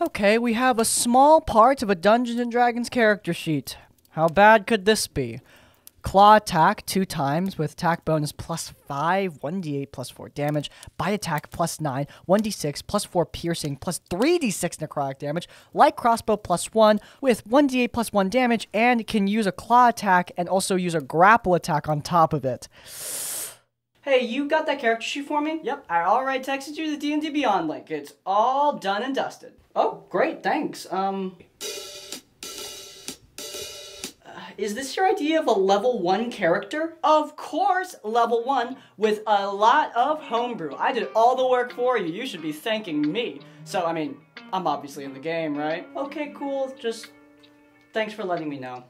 Okay, we have a small part of a Dungeons & Dragons character sheet. How bad could this be? Claw attack 2 times with attack bonus +5, 1d8 +4 damage, bite attack +9, 1d6 +4 piercing, +3d6 necrotic damage, light crossbow +1 with 1d8 +1 damage, and can use a claw attack and also use a grapple attack on top of it. Hey, you got that character sheet for me? Yep, I already texted you the D&D Beyond link. It's all done and dusted. Oh, great, thanks. Is this your idea of a level 1 character? Of course, level 1 with a lot of homebrew. I did all the work for you. You should be thanking me. So, I mean, I'm obviously in the game, right? Okay, cool. Just thanks for letting me know.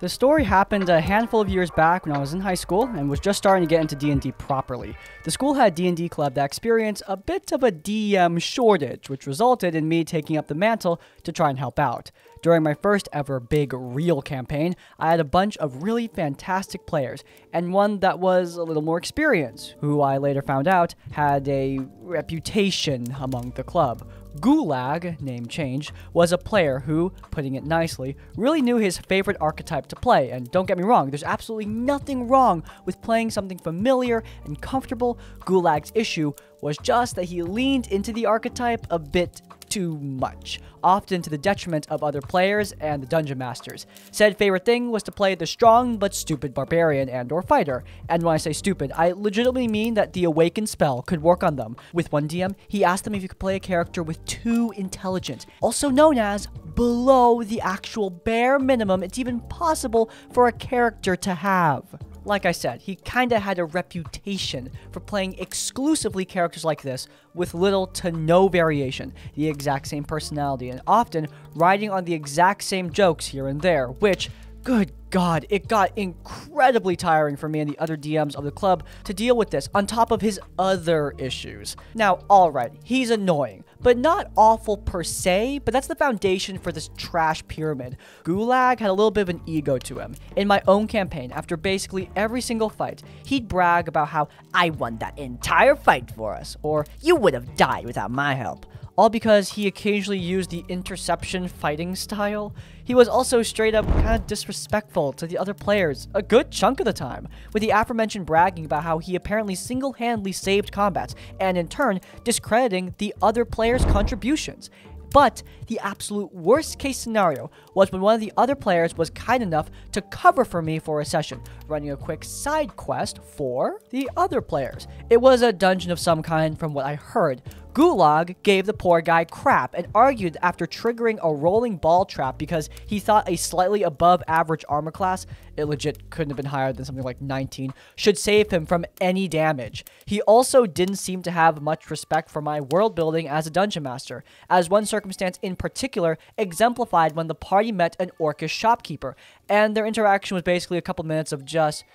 The story happened a handful of years back when I was in high school and was just starting to get into D&D properly. The school had a D&D club that experienced a bit of a DM shortage, which resulted in me taking up the mantle to try and help out. During my first ever big real campaign, I had a bunch of really fantastic players, and one that was a little more experienced, who I later found out had a reputation among the club. Gulag, name change, was a player who, putting it nicely, really knew his favorite archetype to play, and don't get me wrong, there's absolutely nothing wrong with playing something familiar and comfortable. Gulag's issue was just that he leaned into the archetype a bit too much, often to the detriment of other players and the dungeon masters. Said favorite thing was to play the strong but stupid barbarian and or fighter, and when I say stupid, I legitimately mean that the awaken spell could work on them. With one DM, he asked them if you could play a character with 2 intelligence, also known as below the actual bare minimum it's even possible for a character to have. Like I said, he kinda had a reputation for playing exclusively characters like this with little to no variation, the exact same personality, and often riding on the exact same jokes here and there, which, good God, it got incredibly tiring for me and the other DMs of the club to deal with this on top of his other issues. Now, alright, he's annoying, but not awful per se, but that's the foundation for this trash pyramid. Gulag had a little bit of an ego to him. In my own campaign, after basically every single fight, he'd brag about how I won that entire fight for us, or you would have died without my help. All because he occasionally used the interception fighting style. He was also straight up kind of disrespectful to the other players a good chunk of the time, with the aforementioned bragging about how he apparently single-handedly saved combats, and in turn, discrediting the other players' contributions. But the absolute worst case scenario was when one of the other players was kind enough to cover for me for a session, running a quick side quest for the other players. It was a dungeon of some kind from what I heard. Gulag gave the poor guy crap and argued after triggering a rolling ball trap because he thought a slightly above average armor class, it legit couldn't have been higher than something like 19, should save him from any damage. He also didn't seem to have much respect for my world building as a dungeon master, as one circumstance in particular exemplified when the party met an orcish shopkeeper, and their interaction was basically a couple minutes of just,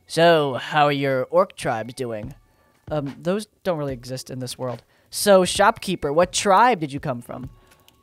"So, how are your orc tribes doing?" Those don't really exist in this world. "So, shopkeeper, what tribe did you come from?"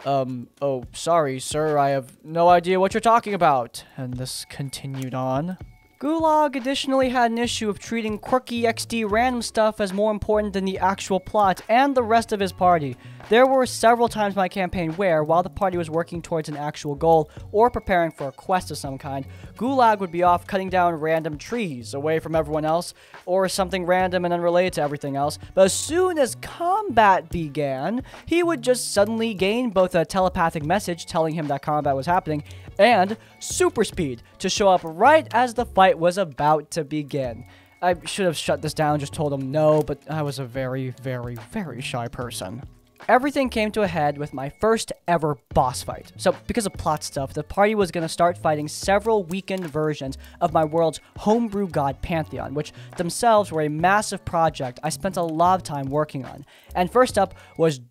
Oh, sorry, sir, I have no idea what you're talking about." And this continued on. Gulag additionally had an issue of treating quirky XD random stuff as more important than the actual plot and the rest of his party. There were several times in my campaign where, while the party was working towards an actual goal or preparing for a quest of some kind, Gulag would be off cutting down random trees away from everyone else, or something random and unrelated to everything else. But as soon as combat began, he would just suddenly gain both a telepathic message telling him that combat was happening and super speed to show up right as the fight was about to begin. I should have shut this down, just told him no, but I was a very, very, very shy person. Everything came to a head with my first ever boss fight. So, because of plot stuff, the party was going to start fighting several weakened versions of my world's homebrew god pantheon, which themselves were a massive project I spent a lot of time working on. And first up was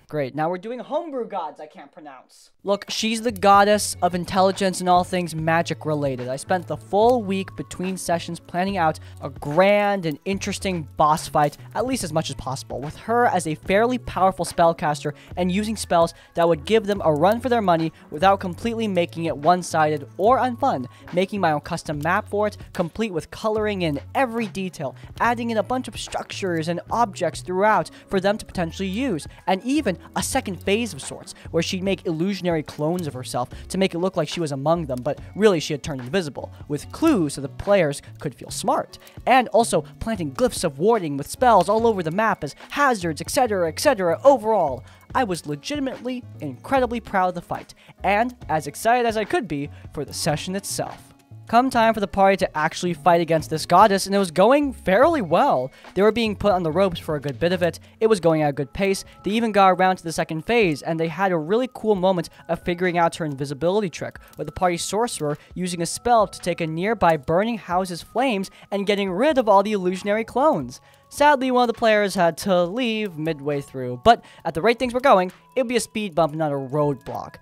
Great, now we're doing homebrew gods I can't pronounce. Look, she's the goddess of intelligence and all things magic related. I spent the full week between sessions planning out a grand and interesting boss fight, at least as much as possible, with her as a fairly powerful spellcaster and using spells that would give them a run for their money without completely making it one-sided or unfun, making my own custom map for it, complete with coloring in every detail, adding in a bunch of structures and objects throughout for them to potentially use, and even a second phase of sorts, where she'd make illusionary clones of herself to make it look like she was among them, but really she had turned invisible, with clues so the players could feel smart, and also planting glyphs of warding with spells all over the map as hazards, etc., etc. Overall, I was legitimately incredibly proud of the fight, and as excited as I could be for the session itself. Come time for the party to actually fight against this goddess, and it was going fairly well. They were being put on the ropes for a good bit of it, it was going at a good pace, they even got around to the second phase, and they had a really cool moment of figuring out her invisibility trick, with the party sorcerer using a spell to take a nearby burning house's flames and getting rid of all the illusionary clones. Sadly, one of the players had to leave midway through, but at the rate things were going, it would be a speed bump, not a roadblock.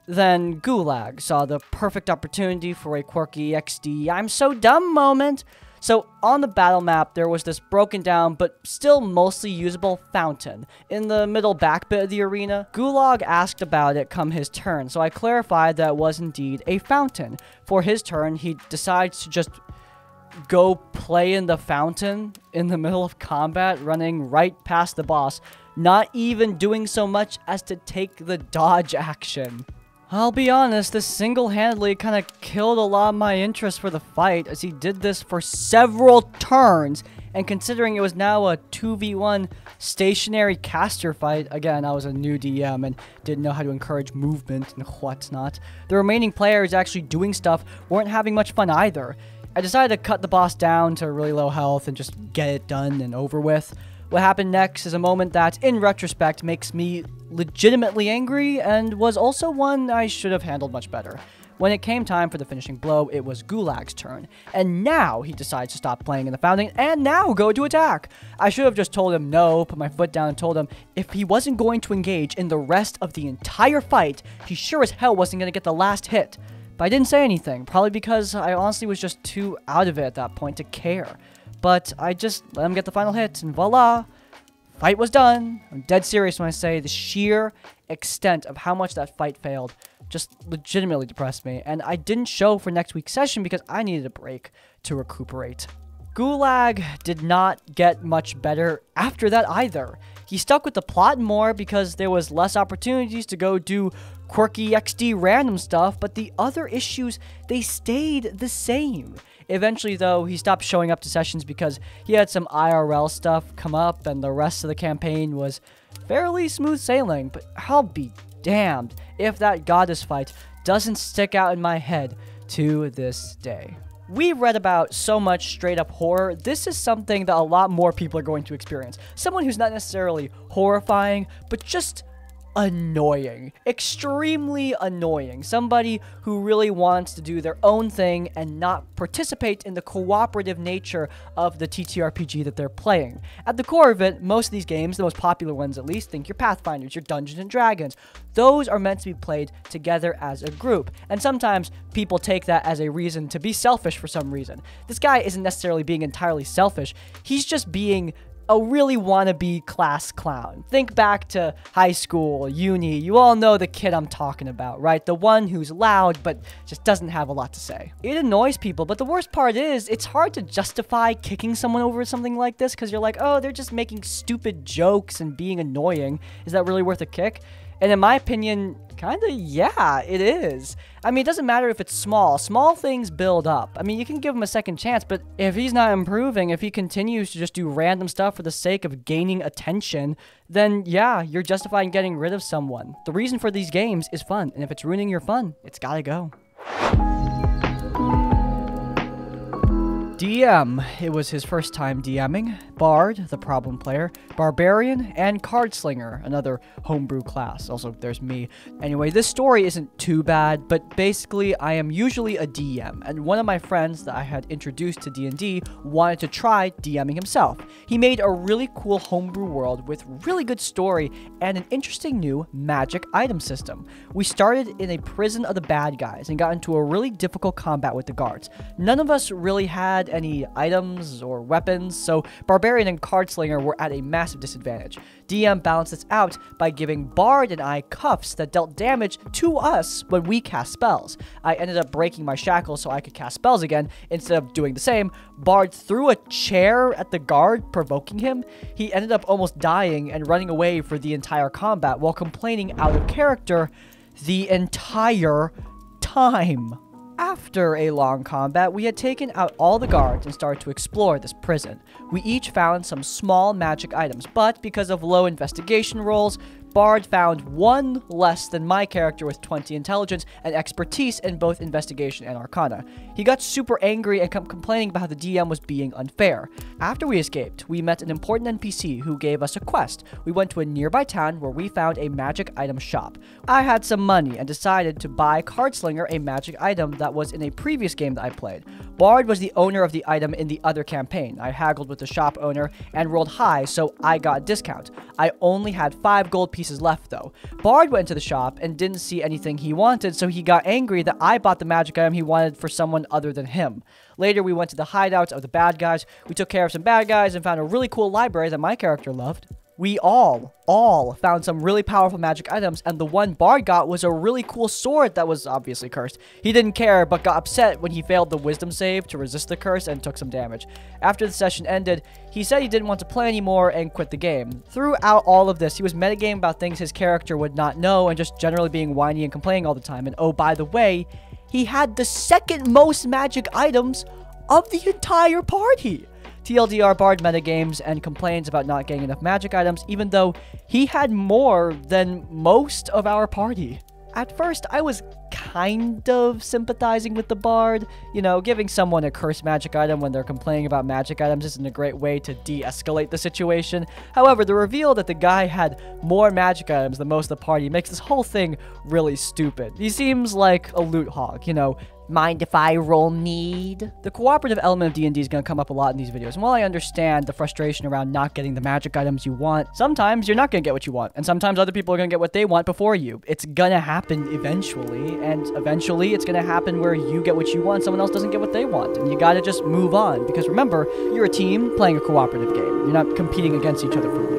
Then Gulag saw the perfect opportunity for a Quirky XD I'm so dumb moment. So on the battle map, there was this broken down but still mostly usable fountain in the middle back bit of the arena. Gulag asked about it come his turn, so I clarified that it was indeed a fountain. For his turn, he decides to just go play in the fountain in the middle of combat, running right past the boss, not even doing so much as to take the dodge action. I'll be honest, this single-handedly kind of killed a lot of my interest for the fight, as he did this for several turns, and considering it was now a 2v1 stationary caster fight, again, I was a new DM and didn't know how to encourage movement and whatnot, the remaining players actually doing stuff weren't having much fun either. I decided to cut the boss down to really low health and just get it done and over with. What happened next is a moment that, in retrospect, makes me legitimately angry, and was also one I should have handled much better. When it came time for the finishing blow, it was Gulag's turn, and now he decides to stop playing in the fountain, and now go to attack! I should have just told him no, put my foot down and told him if he wasn't going to engage in the rest of the entire fight, he sure as hell wasn't going to get the last hit. But I didn't say anything, probably because I honestly was just too out of it at that point to care. But I just let him get the final hit, and voila! Fight was done. I'm dead serious when I say the sheer extent of how much that fight failed just legitimately depressed me, and I didn't show for next week's session because I needed a break to recuperate. Gulag did not get much better after that either. He stuck with the plot more because there was less opportunities to go do quirky XD random stuff, but the other issues, they stayed the same. Eventually, though, he stopped showing up to sessions because he had some IRL stuff come up, and the rest of the campaign was fairly smooth sailing, but I'll be damned if that goddess fight doesn't stick out in my head to this day. We've read about so much straight-up horror. This is something that a lot more people are going to experience. Someone who's not necessarily horrifying, but just annoying. Extremely annoying. Somebody who really wants to do their own thing and not participate in the cooperative nature of the TTRPG that they're playing. At the core of it, most of these games, the most popular ones at least, think your Pathfinders, your Dungeons and Dragons. Those are meant to be played together as a group. And sometimes people take that as a reason to be selfish for some reason. This guy isn't necessarily being entirely selfish. He's just being a really wannabe class clown. Think back to high school, uni, you all know the kid I'm talking about, right? The one who's loud, but just doesn't have a lot to say. It annoys people, but the worst part is, it's hard to justify kicking someone over something like this, because you're like, oh, they're just making stupid jokes and being annoying. Is that really worth a kick? And in my opinion, kinda, yeah, it is. I mean, it doesn't matter if it's small. Small things build up. I mean, you can give him a second chance, but if he's not improving, if he continues to just do random stuff for the sake of gaining attention, then yeah, you're justified in getting rid of someone. The reason for these games is fun, and if it's ruining your fun, it's gotta go. DM. It was his first time DMing. Bard, the problem player. Barbarian, and Cardslinger, another homebrew class. Also, there's me. Anyway, this story isn't too bad, but basically, I am usually a DM, and one of my friends that I had introduced to D&D wanted to try DMing himself. He made a really cool homebrew world with really good story and an interesting new magic item system. We started in a prison of the bad guys and got into a really difficult combat with the guards. None of us really had any items or weapons, so Barbarian and Cardslinger were at a massive disadvantage. DM balanced this out by giving Bard and I cuffs that dealt damage to us when we cast spells. I ended up breaking my shackles so I could cast spells again. Instead of doing the same, Bard threw a chair at the guard, provoking him. He ended up almost dying and running away for the entire combat while complaining out of character the entire time. After a long combat, we had taken out all the guards and started to explore this prison. We each found some small magic items, but because of low investigation rolls, Bard found one less than my character with 20 intelligence and expertise in both investigation and arcana. He got super angry and kept complaining about how the DM was being unfair. After we escaped, we met an important NPC who gave us a quest. We went to a nearby town where we found a magic item shop. I had some money and decided to buy Cardslinger a magic item that was in a previous game that I played. Bard was the owner of the item in the other campaign. I haggled with the shop owner and rolled high, so I got a discount. I only had 5 gold pieces left though. Bard went to the shop and didn't see anything he wanted, so he got angry that I bought the magic item he wanted for someone other than him. Later, we went to the hideouts of the bad guys. We took care of some bad guys and found a really cool library that my character loved. We all found some really powerful magic items, and the one Bard got was a really cool sword that was obviously cursed. He didn't care, but got upset when he failed the wisdom save to resist the curse and took some damage. After the session ended, he said he didn't want to play anymore and quit the game. Throughout all of this, he was metagaming about things his character would not know and just generally being whiny and complaining all the time. And oh, by the way, he had the second most magic items of the entire party. TLDR, Bard metagames and complains about not getting enough magic items, even though he had more than most of our party. At first, I was kind of sympathizing with the Bard. You know, giving someone a cursed magic item when they're complaining about magic items isn't a great way to de-escalate the situation. However, the reveal that the guy had more magic items than most of the party makes this whole thing really stupid. He seems like a loot hog, you know, mind if I roll need? The cooperative element of D&D is going to come up a lot in these videos, and while I understand the frustration around not getting the magic items you want, sometimes you're not going to get what you want, and sometimes other people are going to get what they want before you. It's going to happen eventually, and eventually it's going to happen where you get what you want, someone else doesn't get what they want, and you got to just move on, because remember, you're a team playing a cooperative game. You're not competing against each other for loot.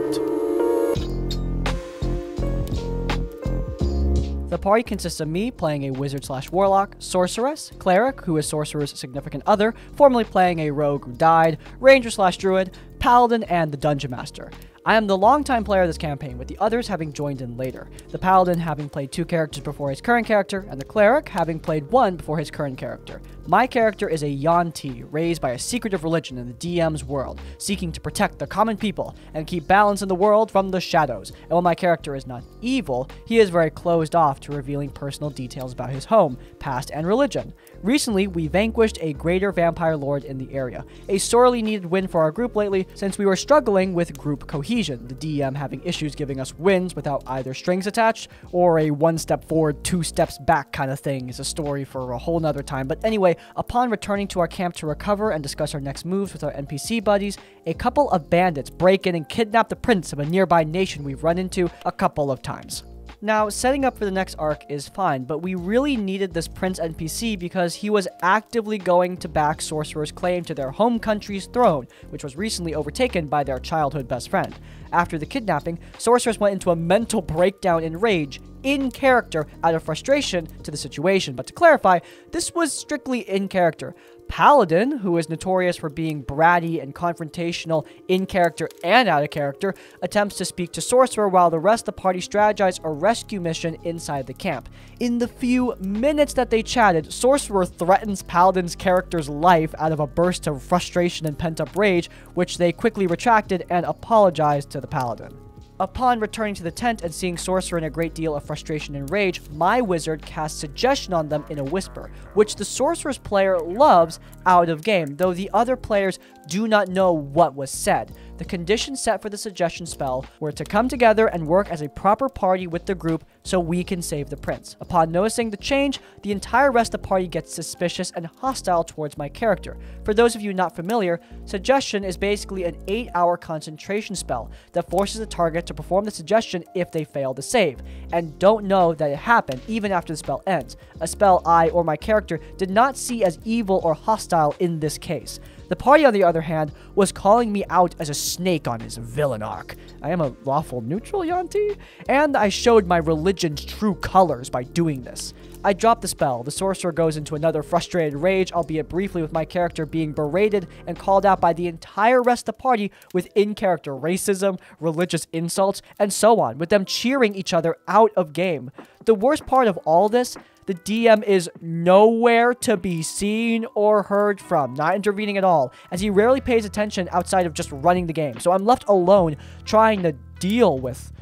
The party consists of me playing a wizard/warlock, sorceress, cleric, who is sorcerer's significant other, formerly playing a rogue who died, ranger/druid, paladin, and the dungeon master. I am the longtime player of this campaign, with the others having joined in later. The paladin having played 2 characters before his current character, and the cleric having played 1 before his current character. My character is a Yuan-Ti, raised by a secretive religion in the DM's world, seeking to protect the common people and keep balance in the world from the shadows. And while my character is not evil, he is very closed off to revealing personal details about his home, past, and religion. Recently, we vanquished a greater vampire lord in the area, a sorely needed win for our group lately since we were struggling with group cohesion, the DM having issues giving us wins without either strings attached or a 1 step forward, 2 steps back kind of thing. Is a story for a whole nother time. But anyway, upon returning to our camp to recover and discuss our next moves with our NPC buddies, a couple of bandits break in and kidnap the prince of a nearby nation we've run into a couple of times. Now, setting up for the next arc is fine, but we really needed this prince NPC because he was actively going to back sorcerer's claim to their home country's throne, which was recently overtaken by their childhood best friend. After the kidnapping, sorceress went into a mental breakdown in rage, in character, out of frustration to the situation. But to clarify, this was strictly in character. Paladin, who is notorious for being bratty and confrontational in character and out of character, attempts to speak to Sorcerer while the rest of the party strategize a rescue mission inside the camp. In the few minutes that they chatted, Sorcerer threatens Paladin's character's life out of a burst of frustration and pent-up rage, which they quickly retracted and apologized to the Paladin. Upon returning to the tent and seeing Sorcerer in a great deal of frustration and rage, my wizard casts Suggestion on them in a whisper, which the Sorcerer's player loves out of game, though the other players do not know what was said. The conditions set for the Suggestion spell were to come together and work as a proper party with the group so we can save the prince. Upon noticing the change, the entire rest of the party gets suspicious and hostile towards my character. For those of you not familiar, Suggestion is basically an 8-hour concentration spell that forces the target to perform the suggestion if they fail to save, and don't know that it happened even after the spell ends, a spell I or my character did not see as evil or hostile in this case. The party, on the other hand, was calling me out as a snake on his villain arc. I am a lawful neutral, Yanti? And I showed my religion's true colors by doing this. I drop the spell. The sorcerer goes into another frustrated rage, albeit briefly, with my character being berated and called out by the entire rest of the party with in-character racism, religious insults, and so on, with them cheering each other out of game. The worst part of all this, the DM is nowhere to be seen or heard from, not intervening at all, as he rarely pays attention outside of just running the game. So I'm left alone trying to deal with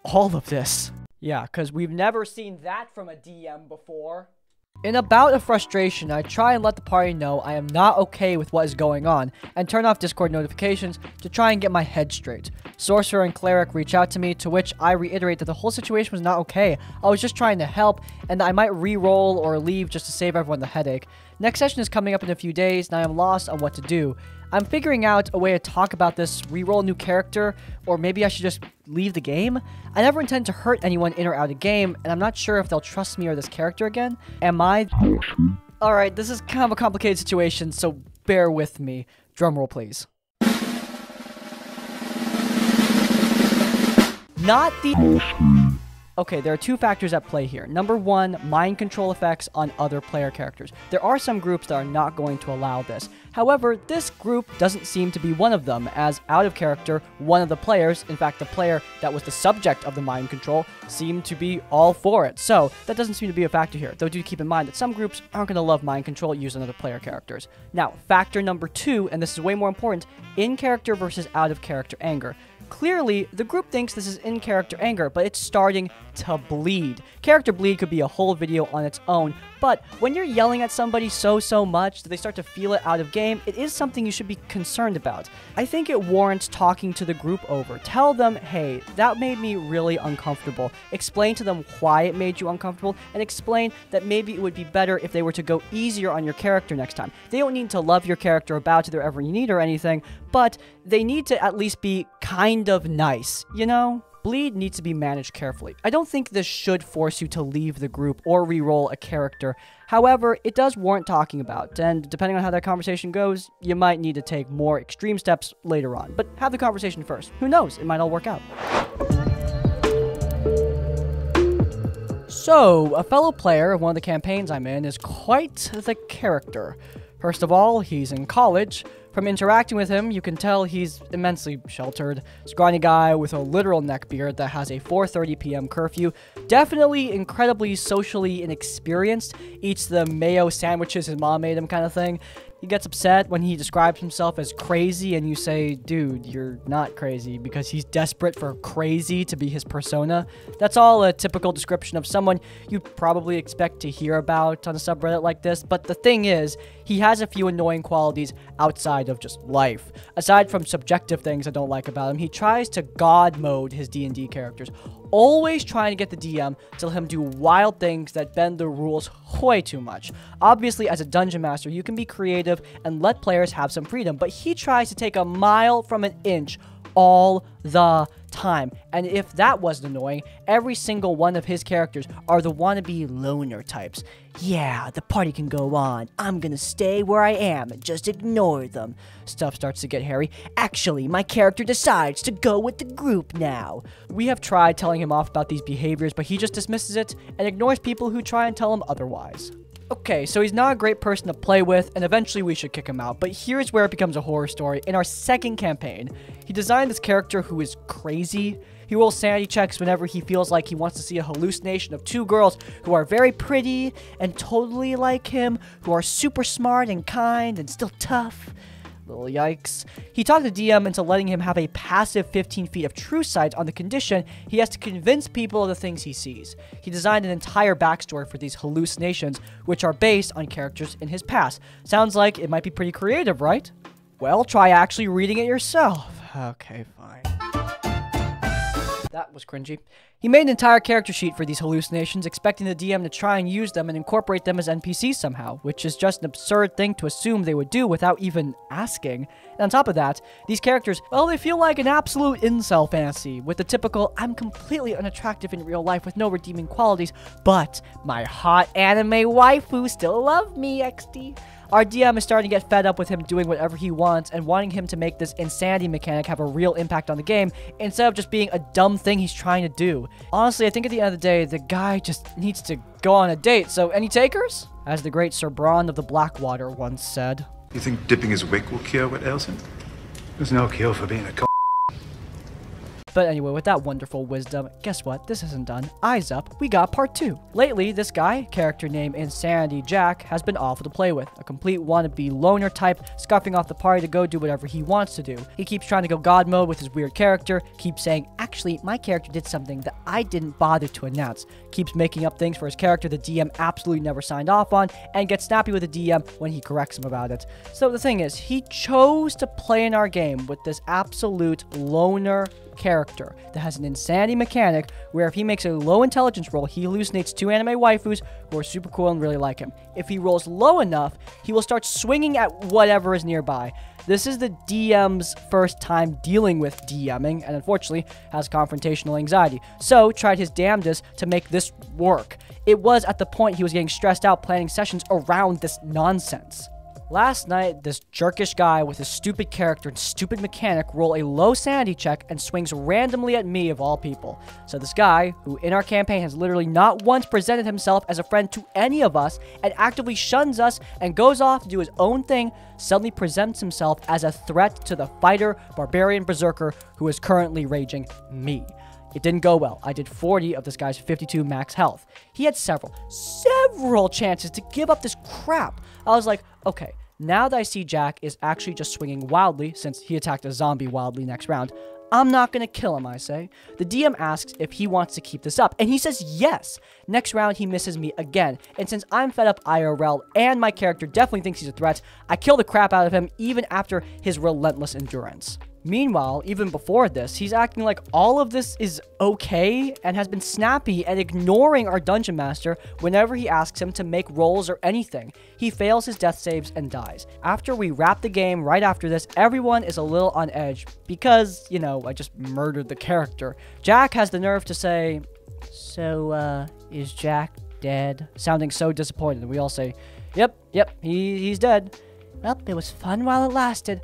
all of this. Yeah, because we've never seen that from a DM before. In a bout of frustration, I try and let the party know I am not okay with what is going on, and turn off Discord notifications to try and get my head straight. Sorcerer and Cleric reach out to me, to which I reiterate that the whole situation was not okay. I was just trying to help, and I might re-roll or leave just to save everyone the headache. Next session is coming up in a few days, and I am lost on what to do. I'm figuring out a way to talk about this, re-roll a new character, or maybe I should just leave the game. I never intend to hurt anyone in or out of game, and I'm not sure if they'll trust me or this character again. Am I? Alright, this is kind of a complicated situation, so bear with me. Drumroll, please. Not the... Okay, there are two factors at play here. Number one, mind control effects on other player characters. There are some groups that are not going to allow this. However, this group doesn't seem to be one of them, as out of character, one of the players, in fact the player that was the subject of the mind control, seemed to be all for it. So, that doesn't seem to be a factor here, though do keep in mind that some groups aren't going to love mind control used on other player characters. Now, factor number two, and this is way more important, in-character versus out-of-character anger. Clearly, the group thinks this is in-character anger, but it's starting to bleed. Character bleed could be a whole video on its own, but when you're yelling at somebody so much that they start to feel it out of game, it is something you should be concerned about. I think it warrants talking to the group over. Tell them, hey, that made me really uncomfortable. Explain to them why it made you uncomfortable, and explain that maybe it would be better if they were to go easier on your character next time. They don't need to love your character or bow to their every need or anything, but they need to at least be kind of nice, you know? Bleed needs to be managed carefully. I don't think this should force you to leave the group or re-roll a character. However, it does warrant talking about, and depending on how that conversation goes, you might need to take more extreme steps later on. But have the conversation first. Who knows? It might all work out. So, a fellow player of one of the campaigns I'm in is quite the character. First of all, he's in college. From interacting with him, you can tell he's immensely sheltered. Scrawny guy with a literal neckbeard that has a 4:30 p.m. curfew. Definitely incredibly socially inexperienced. Eats the mayo sandwiches his mom made him kind of thing. He gets upset when he describes himself as crazy and you say, dude, you're not crazy, because he's desperate for crazy to be his persona. That's all a typical description of someone you'd probably expect to hear about on a subreddit like this, but the thing is, he has a few annoying qualities outside of just life. Aside from subjective things I don't like about him, he tries to god mode his D&D characters, always trying to get the DM to let him do wild things that bend the rules way too much. Obviously, as a dungeon master, you can be creative and let players have some freedom, but he tries to take a mile from an inch all the time. And if that wasn't annoying, every single one of his characters are the wannabe loner types. Yeah, the party can go on. I'm gonna stay where I am and just ignore them. Stuff starts to get hairy. Actually, my character decides to go with the group now. We have tried telling him off about these behaviors, but he just dismisses it and ignores people who try and tell him otherwise. Okay, so he's not a great person to play with, and eventually we should kick him out, but here's where it becomes a horror story. In our second campaign, he designed this character who is crazy. He rolls sanity checks whenever he feels like he wants to see a hallucination of two girls who are very pretty and totally like him, who are super smart and kind and still tough. Little yikes. He talked the DM into letting him have a passive 15 feet of true sight on the condition he has to convince people of the things he sees. He designed an entire backstory for these hallucinations, which are based on characters in his past. Sounds like it might be pretty creative, right? Well, try actually reading it yourself. Okay, fine. That was cringy. He made an entire character sheet for these hallucinations, expecting the DM to try and use them and incorporate them as NPCs somehow, which is just an absurd thing to assume they would do without even asking. And on top of that, these characters, well, they feel like an absolute incel fantasy, with the typical, I'm completely unattractive in real life with no redeeming qualities, but my hot anime waifu still love me, XD. Our DM is starting to get fed up with him doing whatever he wants and wanting him to make this insanity mechanic have a real impact on the game instead of just being a dumb thing he's trying to do. Honestly, I think at the end of the day, the guy just needs to go on a date, so any takers? As the great Sir Braun of the Blackwater once said. You think dipping his wick will cure what ails him? There's no cure for being a c***. But anyway, with that wonderful wisdom, guess what? This isn't done. Eyes up, we got part 2. Lately, this guy, character named Insanity Jack, has been awful to play with. A complete wannabe loner type, scuffing off the party to go do whatever he wants to do. He keeps trying to go god mode with his weird character, keeps saying, actually, my character did something that I didn't bother to announce. Keeps making up things for his character the DM absolutely never signed off on, and gets snappy with the DM when he corrects him about it. So the thing is, he chose to play in our game with this absolute loner character that has an insanity mechanic where if he makes a low intelligence roll, he hallucinates 2 anime waifus who are super cool and really like him. If he rolls low enough, he will start swinging at whatever is nearby. This is the DM's first time dealing with DMing, and unfortunately has confrontational anxiety, so tried his damnedest to make this work. It was at the point he was getting stressed out planning sessions around this nonsense. Last night, this jerkish guy with his stupid character and stupid mechanic roll a low sanity check and swings randomly at me of all people. So this guy, who in our campaign has literally not once presented himself as a friend to any of us and actively shuns us and goes off to do his own thing, suddenly presents himself as a threat to the fighter, barbarian, berserker who is currently raging me. It didn't go well. I did 40 of this guy's 52 max health. He had several chances to give up this crap. I was like, okay, now that I see Jack is actually just swinging wildly, since he attacked a zombie wildly next round, I'm not gonna kill him, I say. The DM asks if he wants to keep this up, and he says yes. Next round, he misses me again, and since I'm fed up IRL and my character definitely thinks he's a threat, I kill the crap out of him even after his relentless endurance. Meanwhile, even before this, he's acting like all of this is okay and has been snappy and ignoring our dungeon master whenever he asks him to make rolls or anything. He fails his death saves and dies. After we wrap the game, right after this, everyone is a little on edge because, you know, I just murdered the character. Jack has the nerve to say, so, is Jack dead? Sounding so disappointed, and we all say, yep, he's dead. Well, it was fun while it lasted.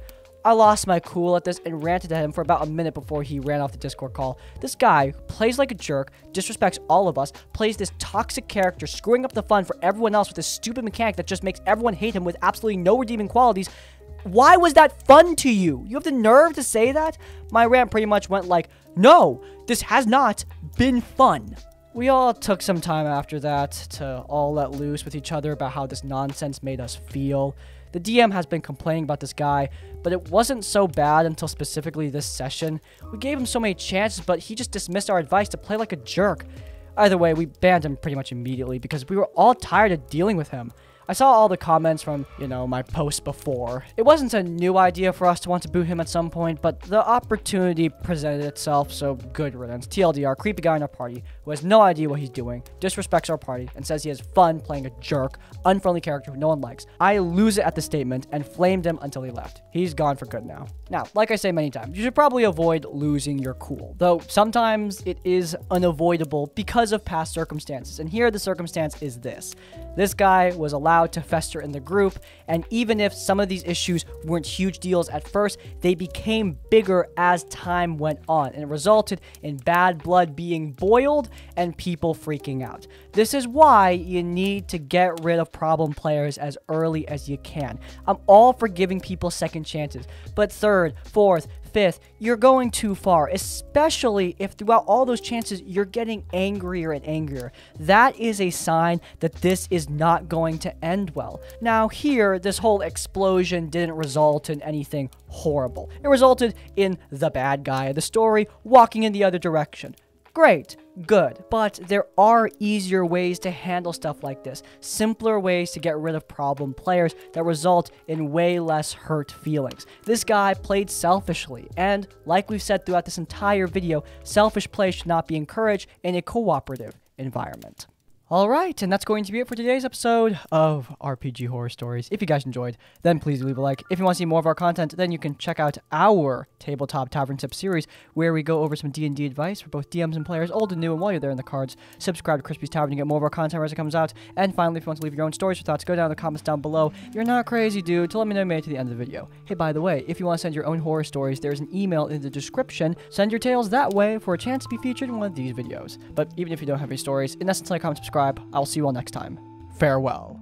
I lost my cool at this and ranted at him for about a minute before he ran off the Discord call. This guy who plays like a jerk, disrespects all of us, plays this toxic character, screwing up the fun for everyone else with this stupid mechanic that just makes everyone hate him with absolutely no redeeming qualities. Why was that fun to you? You have the nerve to say that? My rant pretty much went like, no, this has not been fun. We all took some time after that to all let loose with each other about how this nonsense made us feel. The DM has been complaining about this guy, but it wasn't so bad until specifically this session. We gave him so many chances, but he just dismissed our advice to play like a jerk. Either way, we banned him pretty much immediately because we were all tired of dealing with him. I saw all the comments from, you know, my post before. It wasn't a new idea for us to want to boot him at some point, but the opportunity presented itself, so good riddance. TLDR, creepy guy in our party who has no idea what he's doing, disrespects our party, and says he has fun playing a jerk, unfriendly character who no one likes. I lose it at the statement and flamed him until he left. He's gone for good now. Now, like I say many times, you should probably avoid losing your cool, though sometimes it is unavoidable because of past circumstances, and here the circumstance is this. This guy was allowed to fester in the group, and even if some of these issues weren't huge deals at first, they became bigger as time went on, and it resulted in bad blood being boiled and people freaking out. This is why you need to get rid of problem players as early as you can. I'm all for giving people second chances, but third, fourth, fifth, you're going too far, especially if throughout all those chances you're getting angrier and angrier. That is a sign that this is not going to end well. Now here, this whole explosion didn't result in anything horrible. It resulted in the bad guy of the story walking in the other direction. Great, good, but there are easier ways to handle stuff like this, simpler ways to get rid of problem players that result in way less hurt feelings. This guy played selfishly, and like we've said throughout this entire video, selfish play should not be encouraged in a cooperative environment. Alright, and that's going to be it for today's episode of RPG Horror Stories. If you guys enjoyed, then please leave a like. If you want to see more of our content, then you can check out our Tabletop Tavern Tip series, where we go over some D&D advice for both DMs and players, old and new, and while you're there in the cards, subscribe to Crispy's Tavern to get more of our content as it comes out. And finally, if you want to leave your own stories or thoughts, go down in the comments down below. You're not crazy, dude, to let me know you made it to the end of the video. Hey, by the way, if you want to send your own horror stories, there's an email in the description. Send your tales that way for a chance to be featured in one of these videos. But even if you don't have any stories, in essence, like, comment, subscribe. I'll see you all next time. Farewell.